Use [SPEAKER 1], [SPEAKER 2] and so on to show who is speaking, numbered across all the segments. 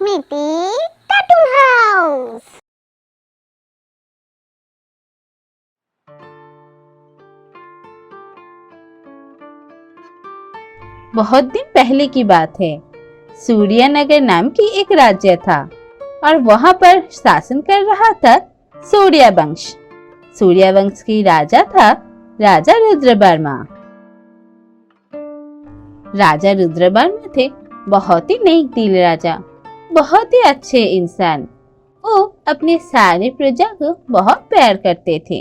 [SPEAKER 1] स्मिटी cartoon house.
[SPEAKER 2] बहुत दिन पहले की बात है। सूर्यनगर नाम की एक राज्य था और वहां पर शासन कर रहा था सूर्यवंश। सूर्यवंश की राजा था राजा रुद्रवर्मा। राजा रुद्रवर्मा थे बहुत ही नेक दिल राजा, बहुत ही अच्छे इंसान। वो अपने सारे प्रजा को बहुत प्यार करते थे।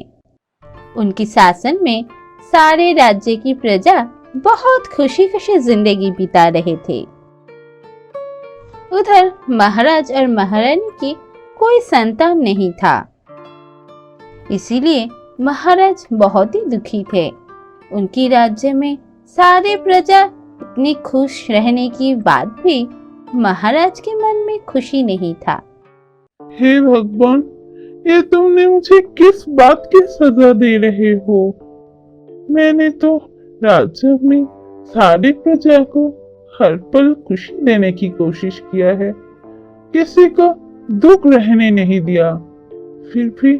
[SPEAKER 2] उनकी शासन में सारे राज्य की प्रजा बहुत खुशी खुशी जिंदगी बिता रहे थे। उधर महाराज और महारानी की कोई संतान नहीं था, इसीलिए महाराज बहुत ही दुखी थे। उनकी राज्य में सारे प्रजा इतनी खुश रहने के बाद भी महाराज के मन में खुशी नहीं था।
[SPEAKER 3] हे भगवान, ये तुमने मुझे किस बात की सजा दे रहे हो? मैंने तो राज्य में सारी प्रजा को हर पल खुशी देने की कोशिश किया है, किसी को दुख रहने नहीं दिया। फिर भी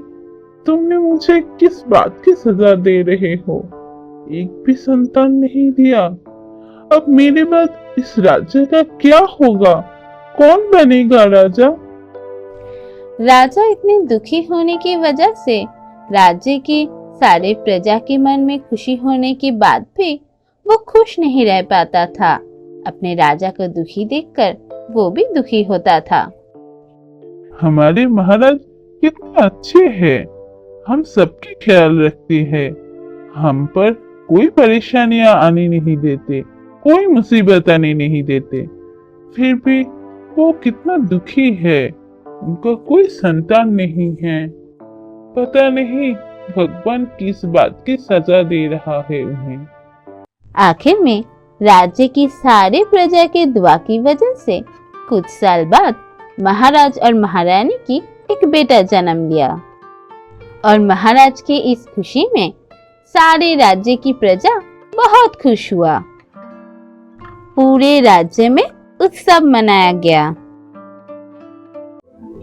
[SPEAKER 3] तुमने मुझे किस बात की सजा दे रहे हो? एक भी संतान नहीं दिया। अब मेरे बाद इस राज्य का क्या होगा? कौन बनेगा राजा?
[SPEAKER 2] राजा इतने दुखी होने की वजह से राज्य की सारे प्रजा के मन में खुशी होने के बाद भी वो खुश नहीं रह पाता था। अपने राजा को दुखी देखकर वो भी दुखी होता था।
[SPEAKER 3] हमारे महाराज कितने अच्छे हैं, हम सबकी ख्याल रखते हैं, हम पर कोई परेशानियां आने नहीं देते, कोई मुसीबत आने नहीं देते। फिर भी वो कितना दुखी है, उनका कोई संतान नहीं है। पता नहीं भगवान किस बात की सजा दे रहा है उन्हें।
[SPEAKER 2] आखिर में राज्य की सारे प्रजा के दुआ की वजह से कुछ साल बाद महाराज और महारानी की एक बेटा जन्म लिया और महाराज की इस खुशी में सारे राज्य की प्रजा बहुत खुश हुआ। पूरे राज्य में उत्सव मनाया गया,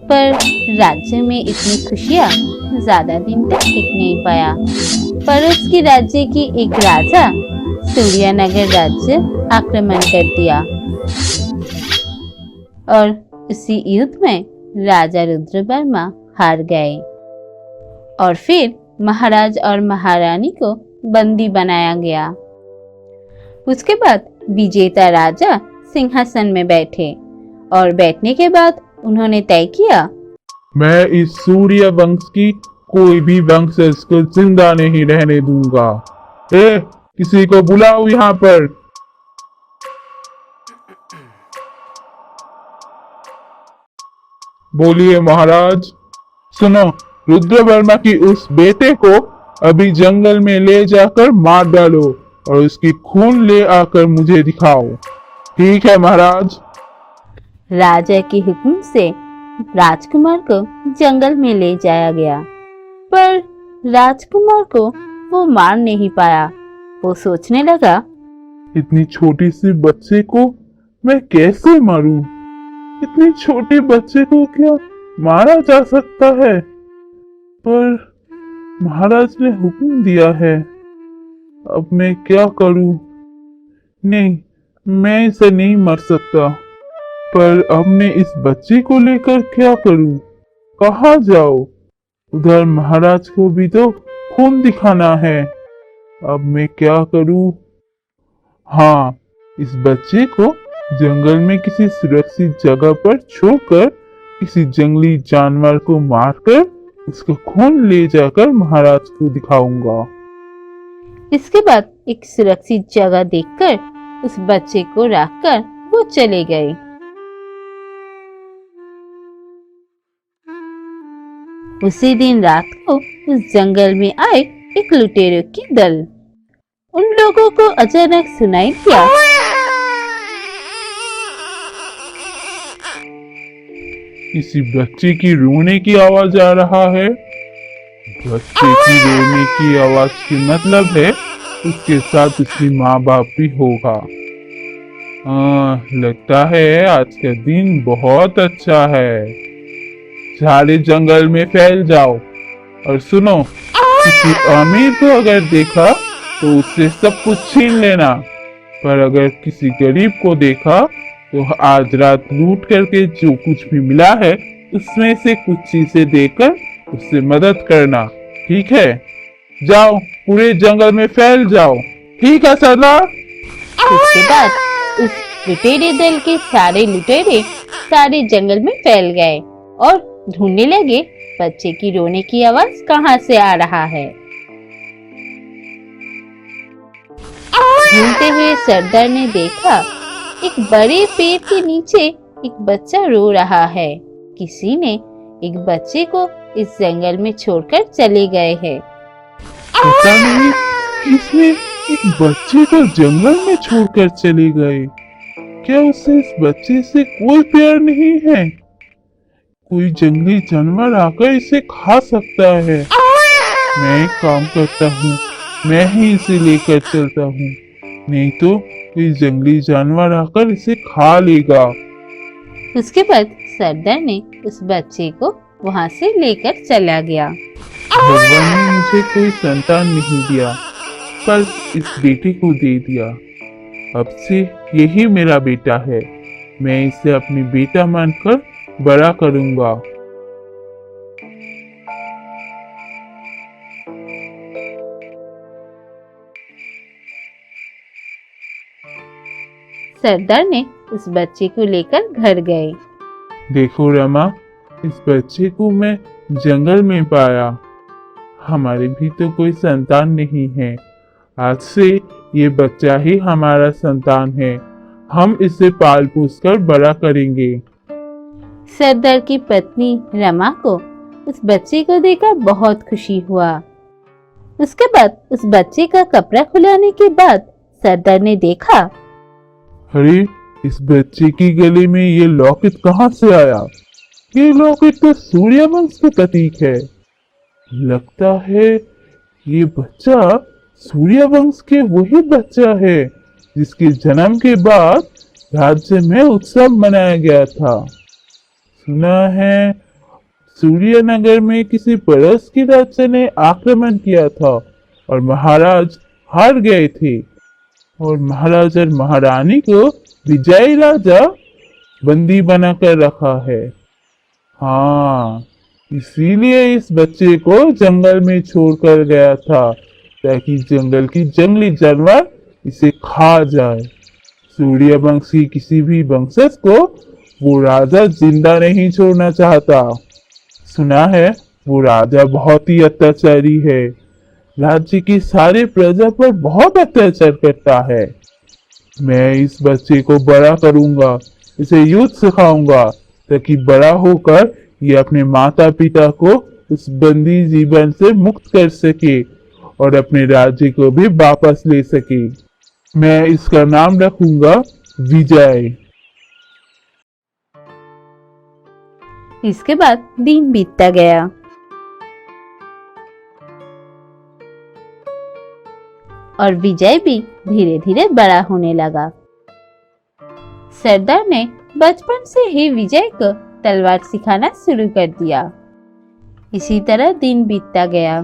[SPEAKER 2] पर राज्य में इतनी खुशियां ज्यादा दिन तक टिक नहीं पाया। पड़ोस के राज्य की एक राजा सूर्यनगर राज्य आक्रमण कर दिया और उसी युद्ध में राजा रुद्रवर्मा हार गए और फिर महाराज और महारानी को बंदी बनाया गया। उसके बाद विजेता राजा सिंहासन में बैठे और बैठने के बाद उन्होंने तय किया,
[SPEAKER 3] मैं इस सूर्य वंश की कोई भी वंशज को जिंदा नहीं रहने दूंगा। किसी को बुलाओ यहाँ पर। बोलिए महाराज। सुनो, रुद्रवर्मा की उस बेटे को अभी जंगल में ले जाकर मार डालो और उसकी खून ले आकर मुझे दिखाओ। ठीक है महाराज।
[SPEAKER 2] राजा के हुक्म से राजकुमार को जंगल में ले जाया गया, पर राजकुमार को वो मार नहीं पाया। वो सोचने लगा,
[SPEAKER 3] इतनी छोटी सी बच्चे को मैं कैसे मारूं? इतने छोटे बच्चे को क्या मारा जा सकता है? पर महाराज ने हुक्म दिया है, अब मैं क्या करूं? नहीं, मैं इसे नहीं मार सकता। पर अब मैं इस बच्चे को लेकर क्या करूं? कहाँ जाऊं? उधर महाराज को भी तो खून दिखाना है। अब मैं क्या करूं? हाँ, इस बच्चे को जंगल में किसी सुरक्षित जगह पर छोड़कर किसी जंगली जानवर को मारकर उसका खून ले जाकर महाराज को दिखाऊंगा।
[SPEAKER 2] इसके बाद एक सुरक्षित जगह देखकर उस बच्चे को रखकर वो चले गए। उसी दिन रात को उस जंगल में आए एक लुटेरों की दल। उन लोगों को अचानक सुनाई दिया,
[SPEAKER 3] किसी बच्चे की रोने की आवाज आ रहा है। बच्चे की रोने की आवाज की मतलब है उसके साथ उसकी माँ बाप भी होगा। लगता है आज का दिन बहुत अच्छा है। सारे जंगल में फैल जाओ और सुनो, किसी अमीर को अगर देखा तो उससे सब कुछ छीन लेना, पर अगर किसी गरीब को देखा तो आज रात लूट करके जो कुछ भी मिला है उसमें से कुछ चीजें देकर उससे मदद करना, ठीक है? जाओ, पूरे जंगल में फैल जाओ, ठीक है सरदार?
[SPEAKER 2] उसके बाद उस लुटेरे दल के सारे लुटेरे सारे जंगल में फैल गए और ढूंढने लगे बच्चे की रोने की आवाज कहाँ से आ रहा है। ढूंढते हुए सरदार ने देखा एक बड़े पेड़ के नीचे एक बच्चा रो रहा है। किसी ने एक बच्चे को इस जंगल में छोड़कर चले गए हैं।
[SPEAKER 3] पता नहीं किसने एक बच्चे को जंगल में छोड़कर चले गए। क्या उसे इस बच्चे से कोई प्यार नहीं है? कोई जंगली जानवर आकर इसे खा सकता है। मैं एक काम करता हूँ, मैं ही इसे लेकर चलता हूँ, नहीं तो कोई जंगली जानवर आकर इसे खा लेगा।
[SPEAKER 2] उसके बाद सरदार ने उस बच्चे को वहाँ से लेकर चला गया।
[SPEAKER 3] भगवान ने मुझे कोई संतान नहीं दिया, पर इस बेटे को दे दिया। अब से यही मेरा बेटा है। मैं इसे अपनी बेटा मानकर बड़ा करूंगा।
[SPEAKER 2] सरदार ने उस बच्चे को लेकर घर गए।
[SPEAKER 3] देखो रमा, इस बच्चे को मैं जंगल में पाया। हमारे भी तो कोई संतान नहीं है। आज से ये बच्चा ही हमारा संतान है। हम इसे पाल पोस कर बड़ा करेंगे।
[SPEAKER 2] सरदार की पत्नी रमा को उस बच्चे को देखकर बहुत खुशी हुआ। उसके बाद उस बच्चे का कपड़ा खुलाने के बाद सरदार ने देखा,
[SPEAKER 3] अरे, इस बच्चे की गले में ये लॉकेट कहाँ से आया? ये लॉकेट तो सूर्यवंश का प्रतीक है। लगता है ये बच्चा सूर्यवंश के वही बच्चा है जिसके जन्म के बाद राज्य में उत्सव मनाया गया था। सुना है सूर्यनगर में किसी परस के राज्य ने आक्रमण किया था और महाराज हार गए थे, और महाराज और महारानी को विजयी राजा बंदी बनाकर रखा है। हाँ, इसीलिए इस बच्चे को जंगल में छोड़कर गया था, ताकि जंगल की जंगली जानवर इसे खा जाए। सूर्यवंश की किसी भी वंशज को वो राजा जिंदा नहीं छोड़ना चाहता। सुना है वो राजा बहुत ही अत्याचारी है। राज्य की सारे प्रजा पर बहुत अत्याचार करता है। मैं इस बच्चे को बड़ा करूंगा, इसे युद्ध सिखाऊंगा, ताकि बड़ा होकर ये अपने माता पिता को उस बंदी जीवन से मुक्त कर सके और अपने राज्य को भी वापस ले सके। मैं इसका नाम रखूंगा विजय।
[SPEAKER 2] इसके बाद दिन बीतता गया और विजय भी धीरे धीरे बड़ा होने लगा। सरदार ने बचपन से ही विजय को तलवार सिखाना शुरू कर दिया। इसी तरह दिन बीतता गया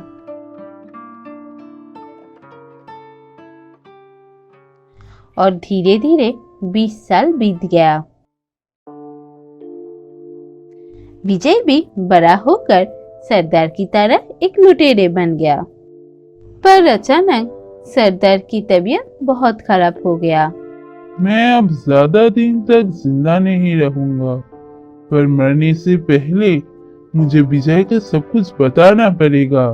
[SPEAKER 2] और धीरे धीरे 20 साल बीत गया। विजय भी बड़ा होकर सरदार की तरह एक लुटेरे बन गया। पर अचानक सरदार की तबीयत बहुत खराब हो गया।
[SPEAKER 3] मैं अब ज्यादा दिन तक जिंदा नहीं रहूंगा, पर मरने से पहले मुझे विजय का सब कुछ बताना पड़ेगा।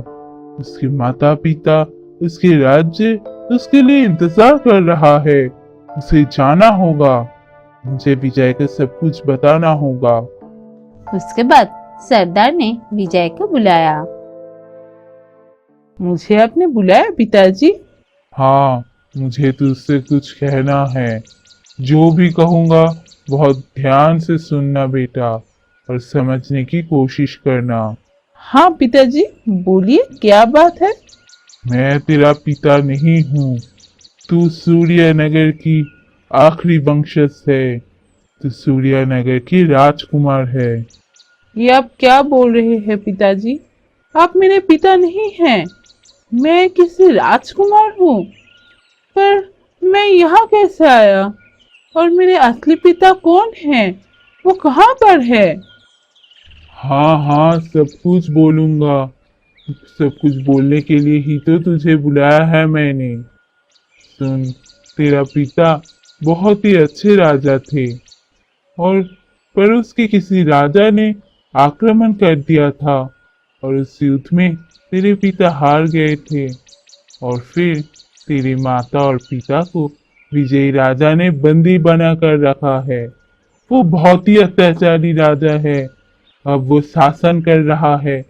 [SPEAKER 3] उसके माता पिता, उसके राज्य उसके लिए इंतजार कर रहा है। उसे जाना होगा। मुझे विजय का सब कुछ बताना होगा।
[SPEAKER 2] उसके बाद सरदार ने विजय को बुलाया।
[SPEAKER 4] मुझे आपने बुलाया पिताजी?
[SPEAKER 3] हाँ, मुझे तुझसे कुछ कहना है। जो भी कहूँगा बहुत ध्यान से सुनना बेटा, और समझने की कोशिश करना।
[SPEAKER 4] हाँ पिताजी, बोलिए क्या बात है?
[SPEAKER 3] मैं तेरा पिता नहीं हूँ। तू सूर्यनगर की आखिरी वंशज है। तू सूर्यनगर की राजकुमार है।
[SPEAKER 4] ये आप क्या बोल रहे हैं पिताजी? आप मेरे पिता नहीं हैं। मैं किसी राजकुमार हूँ। पर मैं यहाँ कैसे आया? और मेरे असली पिता कौन हैं? वो कहाँ पर है?
[SPEAKER 3] हाँ हाँ, सब कुछ बोलूंगा। सब कुछ बोलने के लिए ही तो तुझे बुलाया है मैंने। सुन, तेरा पिता बहुत ही अच्छे राजा थे, और पर उसके किसी राजा ने आक्रमण कर दिया था, और उस युद्ध में तेरे पिता हार गए थे। और फिर तेरी माता और पिता को विजयी राजा ने बंदी बना कर रखा है। वो बहुत ही अत्याचारी राजा है। अब वो शासन कर रहा है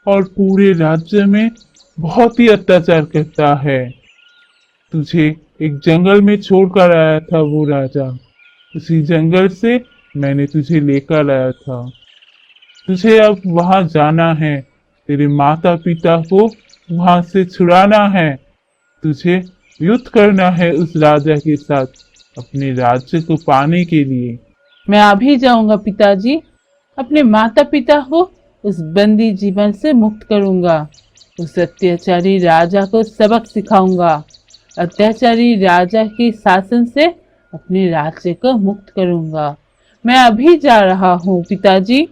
[SPEAKER 3] और पूरे राज्य में बहुत ही अत्याचार करता है। तुझे एक जंगल में छोड़कर आया था वो राजा। उसी जंगल से मैंने तुझे लेकर आया था। तुझे अब वहां जाना है। तेरे माता पिता को वहां से छुड़ाना है। तुझे युद्ध करना है उस राजा के साथ अपने राज्य को पाने के लिए।
[SPEAKER 4] मैं अभी जाऊंगा पिताजी। अपने माता पिता को उस बंदी जीवन से मुक्त करूंगा। उस अत्याचारी राजा को सबक सिखाऊंगा। अत्याचारी राजा के शासन से अपने राज्य को मुक्त करूंगा। मैं अभी जा रहा हूँ पिताजी।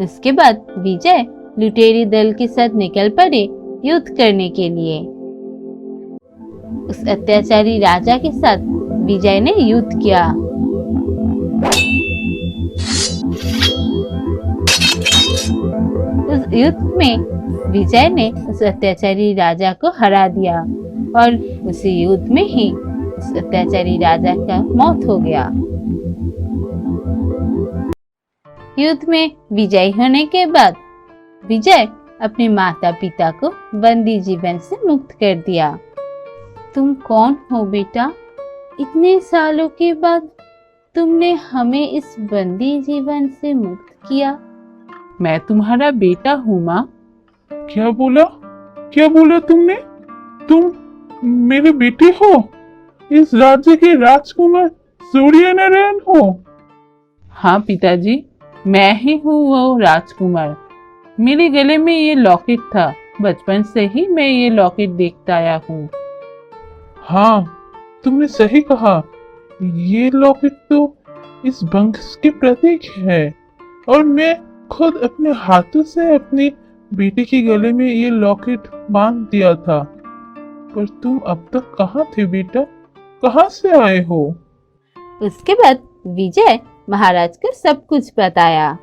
[SPEAKER 2] उसके बाद विजय लुटेरी दल के साथ निकल पड़े युद्ध करने के लिए। उस अत्याचारी राजा के साथ विजय ने युद्ध किया। उस युद्ध में विजय ने उस अत्याचारी राजा को हरा दिया, और उसी युद्ध में ही उस अत्याचारी राजा का मौत हो गया। युद्ध में विजयी होने के बाद विजय अपने माता पिता को बंदी जीवन से मुक्त कर दिया। तुम कौन हो बेटा? इतने सालों के बाद तुमने हमें इस बंदी जीवन से मुक्त किया।
[SPEAKER 4] मैं तुम्हारा बेटा हूँ माँ।
[SPEAKER 3] क्या बोला? क्या बोला तुमने? तुम मेरे बेटे हो? इस राज्य के राजकुमार सूर्यनारायण हो?
[SPEAKER 4] हाँ पिताजी, मैं ही हूँ वो राजकुमार। मेरे गले में ये लॉकेट था। बचपन से ही मैं ये लॉकेट देखता आया हूँ।
[SPEAKER 3] हाँ, तुमने सही कहा। ये लॉकेट तो इस वंश के प्रतीक है, और मैं खुद अपने हाथों से अपनी बेटी के गले में ये लॉकेट बांध दिया था। पर तुम अब तक कहाँ थे बेटा? कहाँ से आए हो?
[SPEAKER 2] उसके बाद विजय महाराज को सब कुछ बताया।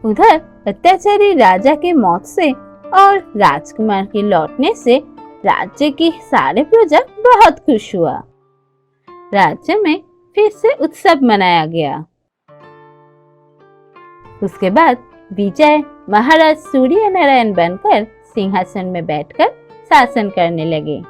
[SPEAKER 2] उधर अत्याचारी राजा के मौत से और राजकुमार के लौटने से राज्य की सारे प्रजा बहुत खुश हुआ। राज्य में फिर से उत्सव मनाया गया। उसके बाद विजय महाराज सूर्यनारायण बनकर सिंहासन में बैठकर शासन करने लगे।